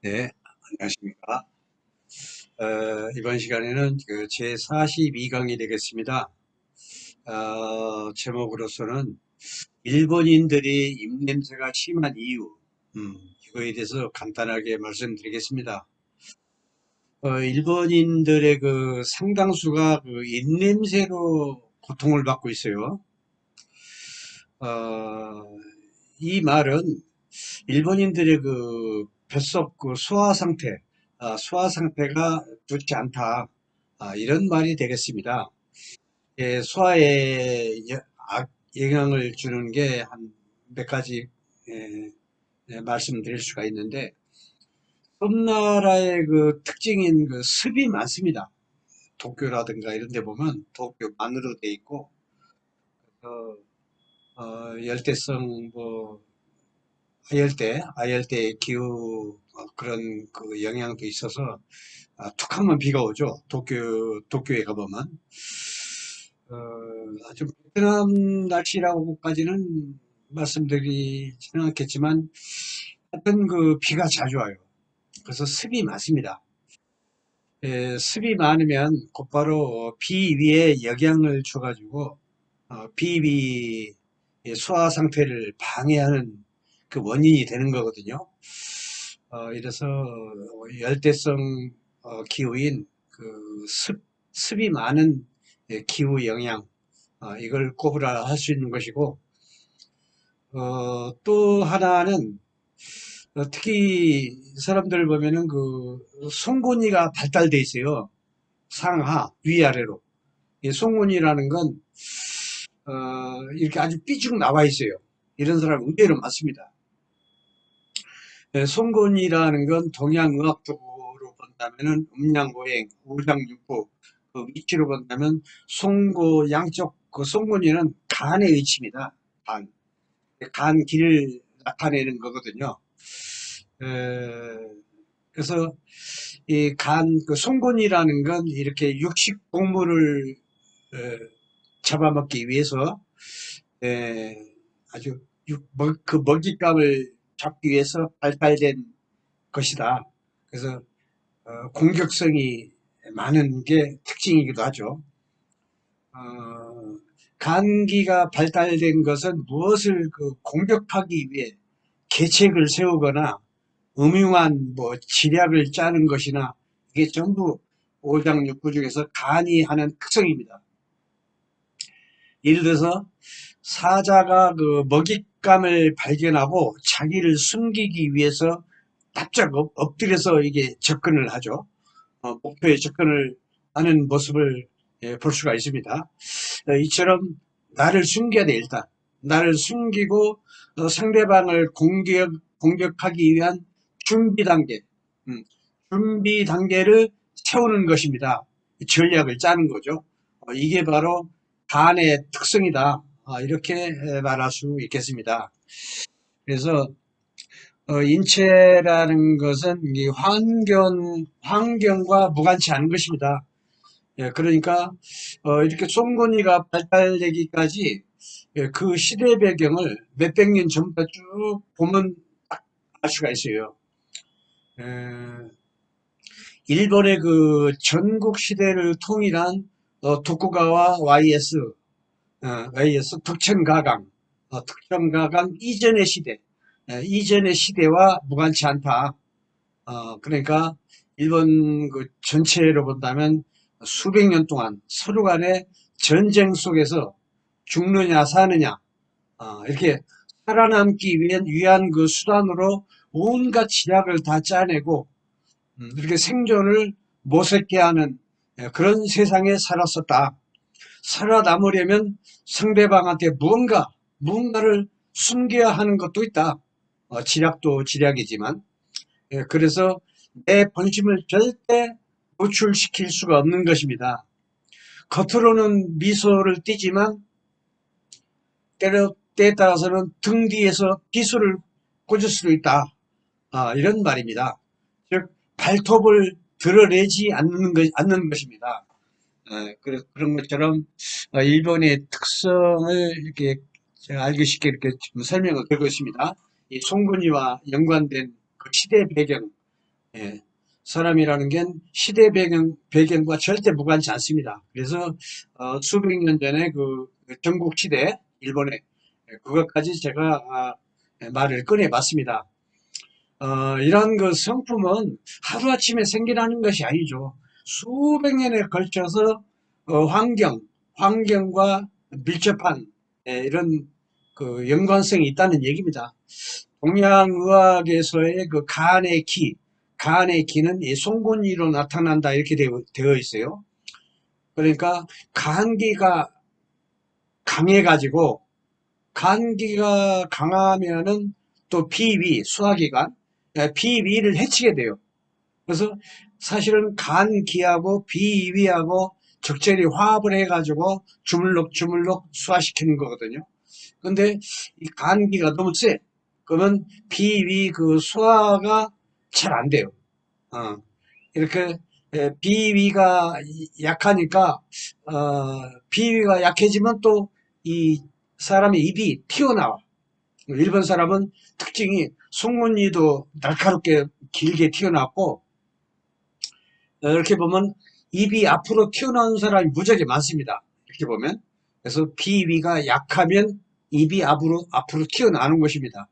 네, 안녕하십니까. 이번 시간에는 그 제42강이 되겠습니다. 제목으로서는 일본인들이 입냄새가 심한 이유, 이거에 대해서 간단하게 말씀드리겠습니다. 일본인들의 그 상당수가 그 입냄새로 고통을 받고 있어요. 어, 이 말은 일본인들의 그 뱃속 그 소화 상태, 소화 상태가 좋지 않다. 이런 말이 되겠습니다. 소화에 영향을 주는 게 한 몇 가지 말씀드릴 수가 있는데, 섬나라의 그 특징인 그 습이 많습니다. 도쿄라든가 이런 데 보면 도쿄만으로 돼 있고, 어, 열대성 뭐 아열대 기후 그런 그 영향도 있어서 툭 하면 비가 오죠. 도쿄에 가보면. 아주 베트남 날씨라고까지는 말씀드리지는 않겠지만, 하여튼 그 비가 자주 와요. 그래서 습이 많습니다. 습이 많으면 곧바로 비 위에 영향을 줘가지고, 비위 소화 상태를 방해하는 그 원인이 되는 거거든요. 이래서 열대성 기후인 그 습이 많은 기후 영향, 이걸 꼽으라 할 수 있는 것이고, 또 하나는 특히 사람들 보면은 그 송곳니가 발달돼 있어요. 상하, 위아래로. 이 송곳니라는 건 이렇게 아주 삐죽 나와 있어요. 이런 사람 의외로 많습니다. 송곳니라는 건 동양의학적으로 본다면은 음양보행, 우장육부, 그 위치로 본다면 송고 양쪽 그 송곳니는 간의 위치입니다. 간 길을 나타내는 거거든요. 그래서 이 그 송곳니라는 건 이렇게 육식 동물을 잡아먹기 위해서 아주 그 먹잇감을 잡기 위해서 발달된 것이다. 그래서 공격성이 많은 게 특징이기도 하죠. 어, 간기가 발달된 것은 무엇을 그 공격하기 위해 계책을 세우거나 음흉한 뭐 지략을 짜는 것이나, 이게 전부 오장육부 중에서 간이 하는 특성입니다. 예를 들어서 사자가 그 먹잇감을 발견하고 자기를 숨기기 위해서 납작 엎드려서 이게 접근을 하죠. 목표에 접근을 하는 모습을 볼 수가 있습니다. 이처럼 나를 숨겨야 돼. 일단 나를 숨기고 상대방을 공격하기 위한 준비 단계, 준비 단계를 세우는 것입니다. 전략을 짜는 거죠. 이게 바로 간의 특성이다. 이렇게 말할 수 있겠습니다. 그래서 인체라는 것은 이 환경과 무관치 않은 것입니다. 그러니까 이렇게 송곳니가 발달되기까지 그 시대 배경을 몇백 년 전부터 쭉 보면 알 수가 있어요. 에, 일본의 그 전국 시대를 통일한 도쿠가와 YS 득천가강 이전의 시대, 이전의 시대와 무관치 않다. 그러니까 일본 그 전체로 본다면 수백 년 동안 서로 간의 전쟁 속에서 죽느냐 사느냐, 이렇게 살아남기 위한 그 수단으로 온갖 지략을 다 짜내고, 이렇게 생존을 모색해 하는 그런 세상에 살았었다. 살아남으려면 상대방한테 무언가를 숨겨야 하는 것도 있다. 지략도 지략이지만. 그래서 내 본심을 절대 노출시킬 수가 없는 것입니다. 겉으로는 미소를 띠지만 때에 따라서는 등 뒤에서 비수를 꽂을 수도 있다. 이런 말입니다. 즉 발톱을 드러내지 않는 것입니다. 그런 것처럼 일본의 특성을 이렇게 제가 알기 쉽게 이렇게 설명을 드리고 있습니다. 이 송근이와 연관된 그 시대 배경, 예. 사람이라는 게 시대 배경과 절대 무관치 않습니다. 그래서 수백 년 전에 그 전국 시대 일본의 그것까지 제가 말을 꺼내봤습니다. 이런 그 성품은 하루아침에 생겨나는 것이 아니죠. 수백 년에 걸쳐서 환경과 밀접한 이런 그 연관성이 있다는 얘기입니다. 동양의학에서의 그 간의 기는 이 송곳니로 나타난다 이렇게 되어 있어요. 그러니까 간기가 강해가지고 간기가 강하면은 또 비위, 소화기관, 비위를 해치게 돼요. 그래서 사실은 간기하고 비위하고 적절히 화합을 해가지고 주물럭주물럭 소화시키는 거거든요. 근데 이 간기가 너무 세. 그러면 비위 그 소화가 잘 안 돼요. 어, 이렇게 비위가 약하니까 비위가 약해지면 또 이 사람의 입이 튀어나와. 일본 사람은 특징이 송곳니도 날카롭게 길게 튀어나왔고 이렇게 보면 입이 앞으로 튀어나오는 사람이 무지하게 많습니다. 이렇게 보면 그래서 비위가 약하면 입이 앞으로 튀어나오는 것입니다.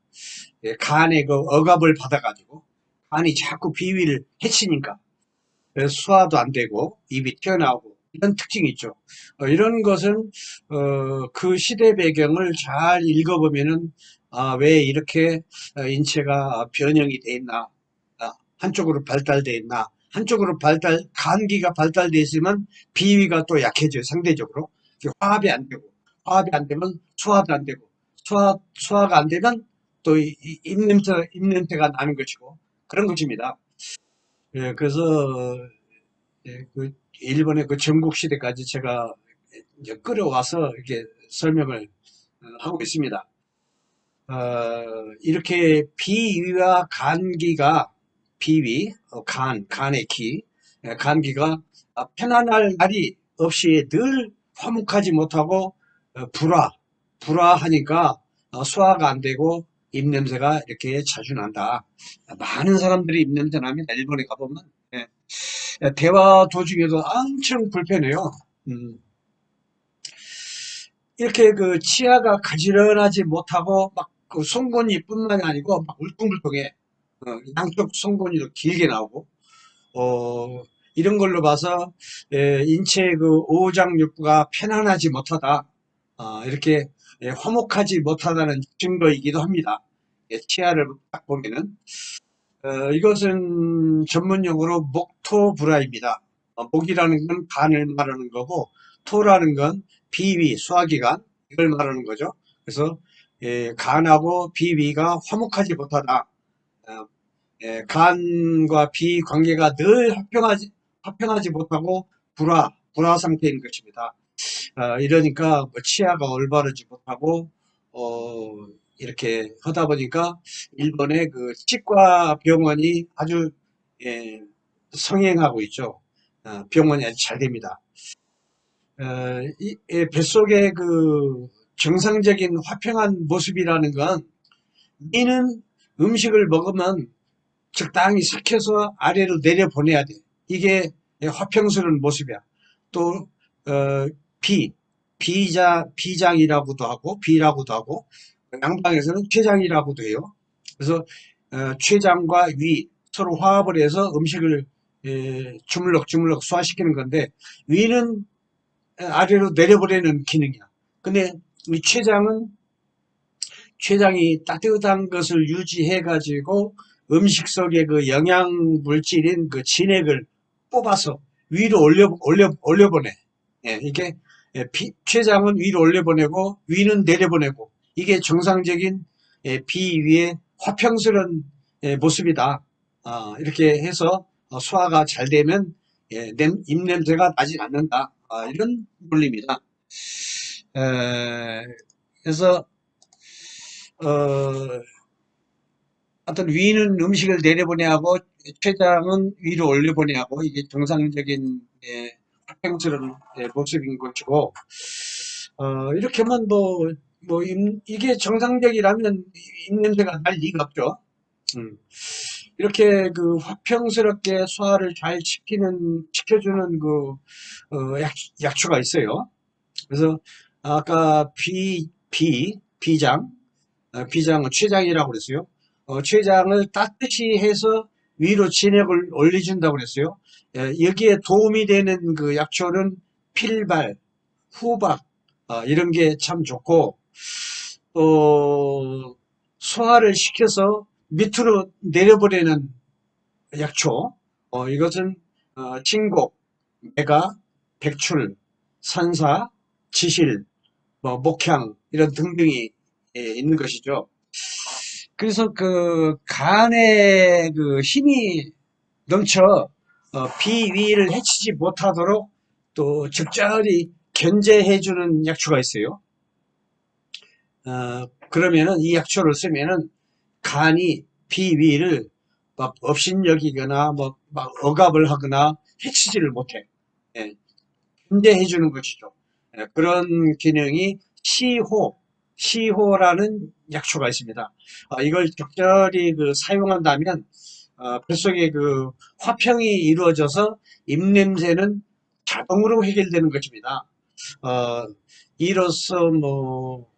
간의 그 억압을 받아가지고 간이 자꾸 비위를 해치니까 그래서 소화도 안 되고 입이 튀어나오고 이런 특징이 있죠. 이런 것은 그 시대 배경을 잘 읽어보면은 왜 이렇게 인체가 변형이 돼 있나, 한쪽으로 발달돼 있나, 한쪽으로 간기가 발달돼 있으면 비위가 또 약해져요, 상대적으로. 화합이 안 되고, 화합이 안 되면 소화도 안 되고, 소화가 안 되면 또 입냄새가 나는 것이고, 그런 것입니다. 예, 그래서 그 일본의 그 전국 시대까지 제가 이제 끌어와서 이렇게 설명을 하고 있습니다. 이렇게 비위와 간기가 간의 기, 간기가 편안할 날이 없이 늘 화목하지 못하고 불화하니까 소화가 안 되고 입냄새가 이렇게 자주 난다. 많은 사람들이 입냄새 나면 일본에 가보면 예, 대화 도중에도 엄청 불편해요. 음, 이렇게 그 치아가 가지런하지 못하고 막 그 송곳니뿐만이 아니고 막 울퉁불퉁해. 양쪽 송곳니도 길게 나오고, 어, 이런 걸로 봐서 인체의 그 오장육부가 편안하지 못하다. 이렇게 화목하지 못하다는 증거이기도 합니다. 치아를 딱 보면은. 이것은 전문용어로 목토불화입니다. 목이라는 건 간을 말하는 거고, 토라는 건 비위, 소화기관, 이걸 말하는 거죠. 그래서 간하고 비위가 화목하지 못하다. 어, 간과 비 관계가 늘 화평하지 못하고 불화 상태인 것입니다. 이러니까 뭐 치아가 올바르지 못하고 이렇게 하다 보니까 일본의 그 치과 병원이 아주 예, 성행하고 있죠. 병원이 아주 잘 됩니다. 뱃속의 그 정상적인 화평한 모습이라는 건 이는 음식을 먹으면 적당히 삭혀서 아래로 내려보내야 돼. 이게 화평스러운 모습이야. 또 비, 비장이라고도 하고 비라고도 하고 양방에서는 췌장이라고도 해요. 그래서 췌장과 위 서로 화합을 해서 음식을 주물럭주물럭 소화시키는 건데 위는 아래로 내려보내는 기능이야. 근데 이 췌장이 따뜻한 것을 유지해 가지고 음식 속에 그 영양 물질인 그 진액을 뽑아서 위로 올려보내. 이게 췌장은 위로 올려보내고 위는 내려보내고 이게 정상적인 비위의 화평스러운 모습이다. 이렇게 해서 소화가 잘 되면 입냄새가 나지 않는다. 이런 논리입니다. 그래서 어, 어떤 위는 음식을 내려보내하고 췌장은 위로 올려보내하고 이게 정상적인 화평스러운 모습인 것이고 이렇게 하면 이게 정상적이라면 입냄새가 날 리가 없죠. 음. 이렇게 그 화평스럽게 소화를 잘 시켜주는 그, 약초가 있어요. 그래서 아까 비장, 비장은 췌장이라고 그랬어요. 췌장을 따뜻이 해서 위로 진액을 올려준다고 그랬어요. 여기에 도움이 되는 그 약초는 필발, 후박, 이런 게 참 좋고, 또 소화를 시켜서 밑으로 내려버리는 약초, 이것은 진곡, 매가, 백출, 산사, 지실, 뭐 목향 이런 등등이 있는 것이죠. 그래서 그 간에 그 힘이 넘쳐 비위를 해치지 못하도록 또 적절히 견제해주는 약초가 있어요. 그러면은 이 약초를 쓰면은 간이 비위를 막 업신여기거나 뭐 막 억압을 하거나 해치지를 못해. 예, 견제해 주는 것이죠. 그런 기능이 시호라는 약초가 있습니다. 이걸 적절히 그 사용한다면 뱃속에 그 화평이 이루어져서 입냄새는 자동으로 해결되는 것입니다. 어, 이로써 뭐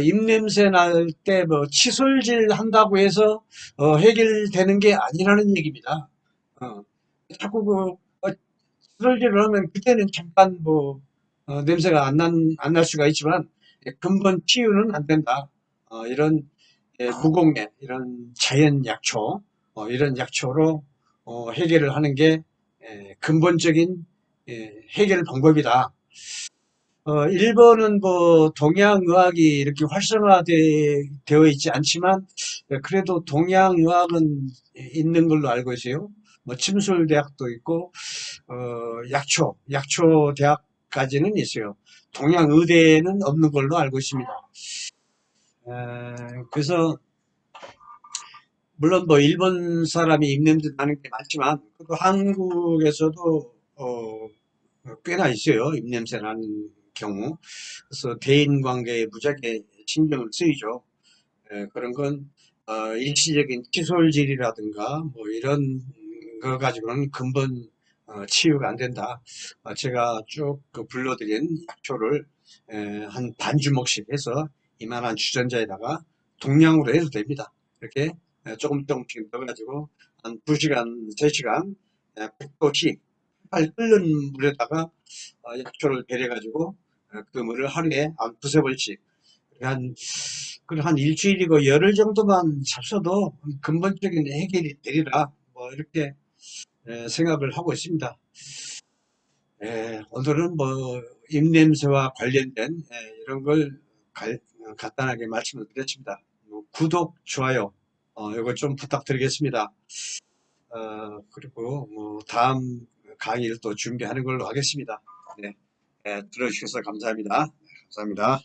입냄새 날 때 뭐 칫솔질 한다고 해서 해결되는 게 아니라는 얘기입니다. 어, 자꾸 칫솔질을 하면 그때는 잠깐 뭐 냄새가 안 날 수가 있지만 근본 치유는 안 된다. 이런 무공해 이런 자연 약초 이런 약초로 해결을 하는 게 근본적인 해결 방법이다. 일본은 뭐 동양의학이 이렇게 활성화되어 있지 않지만 그래도 동양의학은 있는 걸로 알고 있어요. 뭐 침술대학도 있고 약초 대학까지는 있어요. 동양의대는 없는 걸로 알고 있습니다. 그래서 물론 뭐 일본 사람이 입냄새 나는 게 많지만 그래도 한국에서도 꽤나 있어요. 입냄새 나는 경우. 그래서 대인 관계에 무지하게 신경을 쓰이죠. 그런 건 일시적인 칫솔질이라든가 뭐 이런 거 가지고는 근본 치유가 안 된다. 제가 쭉그 불러드린 약초를 한 반 주먹씩 해서 이만한 주전자에다가 동량으로 해도 됩니다. 이렇게 조금씩 넣어가지고 한 2시간, 3시간 100도씩 팔 끓는 물에다가 약초를 데려가지고 그 물을 하루에 한 두세 번씩 한, 한 일주일이고 열흘 정도만 잡숴도 근본적인 해결이 되리라 뭐 이렇게 생각을 하고 있습니다. 오늘은 뭐 입냄새와 관련된 이런 걸 간단하게 말씀을 드렸습니다. 뭐 구독, 좋아요 이거 좀 부탁드리겠습니다. 그리고 뭐 다음 강의를 또 준비하는 걸로 하겠습니다. 네, 들어주셔서 감사합니다. 감사합니다.